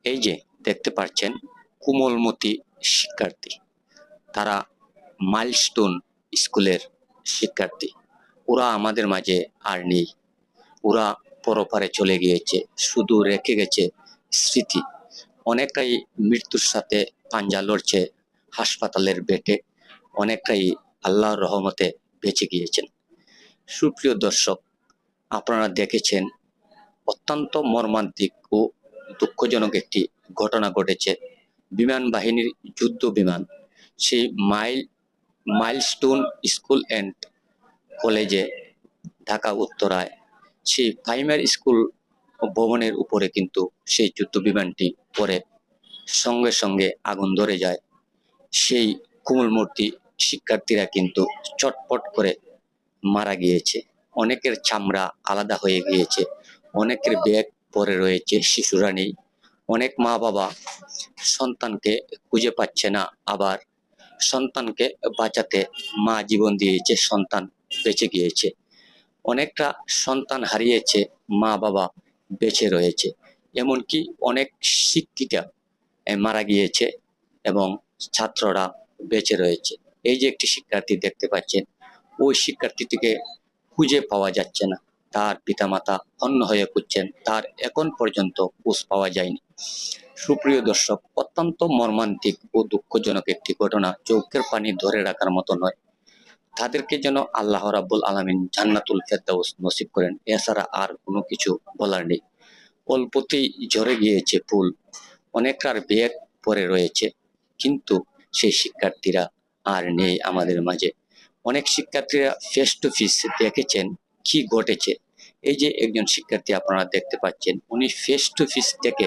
এই যে দেখতে পাচ্ছেন কোমলমতি শিক্ষার্থী, তারা মাইলস্টোন স্কুলের শিক্ষার্থী। ওরা আমাদের মাঝে আর নেই, ওরা পরপারে চলে গিয়েছে, শুধু রেখে গেছে স্মৃতি। অনেকটাই মৃত্যুর সাথে পাঞ্জা লড়ছে হাসপাতালের বেডে, অনেকটাই আল্লাহর রহমতে বেঁচে গিয়েছেন। সুপ্রিয় দর্শক, আপনারা দেখেছেন অত্যন্ত মর্মান্তিক ও দুঃখজনক একটি ঘটনা ঘটেছে। বিমান বাহিনীর যুদ্ধ বিমান সেই মাইলস্টোন স্কুল অ্যান্ড কলেজে ঢাকা উত্তরায় সেই প্রাইমারি স্কুল ভবনের উপরে কিন্তু সেই যুদ্ধ বিমানটি পড়ে সঙ্গে সঙ্গে আগুন ধরে যায়। সেই কোমলমতি শিক্ষার্থীরা কিন্তু চটপট করে মারা গিয়েছে, অনেকের চামড়া আলাদা হয়ে গিয়েছে, অনেকের ব্যাগ পরে রয়েছে, শিশুরা নেই। অনেক মা বাবা সন্তানকে খুঁজে পাচ্ছে না, আবার সন্তানকে বাঁচাতে মা জীবন দিয়েছে, সন্তান বেঁচে গিয়েছে। অনেকটা সন্তান হারিয়েছে, মা বাবা বেঁচে রয়েছে। এমনকি অনেক শিক্ষিকা মারা গিয়েছে এবং ছাত্ররা বেঁচে রয়েছে। এই যে একটি শিক্ষার্থী দেখতে পাচ্ছেন, ওই শিক্ষার্থীটিকে খুঁজে পাওয়া যাচ্ছে না, তার পিতামাতা অন্য হয়ে খুঁজছেন, তার এখন পর্যন্ত খোঁজ পাওয়া যায়নি। সুপ্রিয় দর্শক, অত্যন্ত মর্মান্তিক ও দুঃখজনক একটি ঘটনা, চোখের পানি ধরে রাখার মতো নয়। তাদেরকে যেন আল্লাহ রাব্বুল আলামিন জান্নাতুল ফেরদাউস নসিব করেন, এছাড়া আর কোনো কিছু বলার নেই। অল্পতেই ঝরে গিয়েছে ফুল, অনেকটার ব্যাগ পরে রয়েছে, কিন্তু সেই শিক্ষার্থীরা আর নেই আমাদের মাঝে। অনেক শিক্ষার্থীরা ফেস টু ফেস দেখেছেন কি ঘটেছে। এই যে একজন শিক্ষার্থী আপনারা দেখতে পাচ্ছেন, উনি ফেস টু ফেস থেকে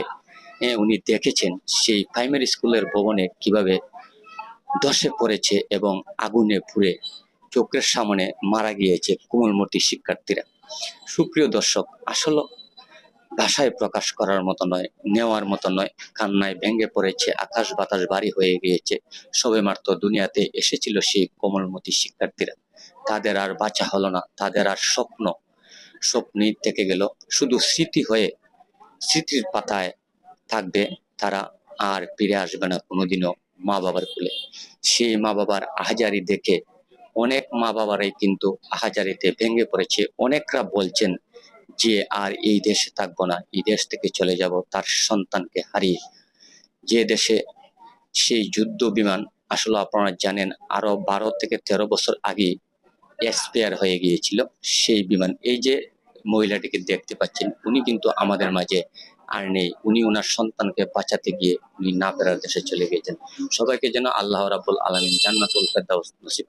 উনি দেখেছেন সেই প্রাইমারি স্কুলের ভবনে কিভাবে ধসে পড়েছে এবং আগুনে পুড়ে চোখের সামনে মারা গিয়েছে কোমলমতি শিক্ষার্থীরা। সুপ্রিয় দর্শক, আসলে ভাষায় প্রকাশ করার মতো নয়, নেওয়ার মতো নয়। কান্নায় ভেঙে পড়েছে, আকাশ বাতাস ভারী হয়ে গিয়েছে। সবেমাত্র দুনিয়াতে এসেছিল সেই কোমলমতি শিক্ষার্থীরা, তাদের আর বাঁচা হলো না, তাদের আর স্বপ্নই থেকে গেল, শুধু স্মৃতি হয়ে স্মৃতির পাতায় থাকবে। তারা আর ফিরে আসবে না কোনোদিনও মা বাবার কোলে। সেই মা বাবার আহাজারি দেখে অনেক মা বাবারাই কিন্তু আহাজারিতে ভেঙে পড়েছে। অনেকরা বলছেন যে আর এই দেশে থাকবো না, এই দেশ থেকে চলে যাব তার সন্তানকে হারিয়ে। যে দেশে সেই যুদ্ধ বিমান, আসলে আপনারা জানেন আরো 12 থেকে 13 বছর আগে এক্সপায়ার হয়ে গিয়েছিল সেই বিমান। এই যে মহিলাটিকে দেখতে পাচ্ছেন, উনি কিন্তু আমাদের মাঝে আর নেই, উনি ওনার সন্তানকে বাঁচাতে গিয়ে উনি না ফেরার দেশে চলে গিয়েছেন। সবাইকে যেন আল্লাহ রাব্বুল আলামিন জান্নাতুল ফেরদাউস নসিব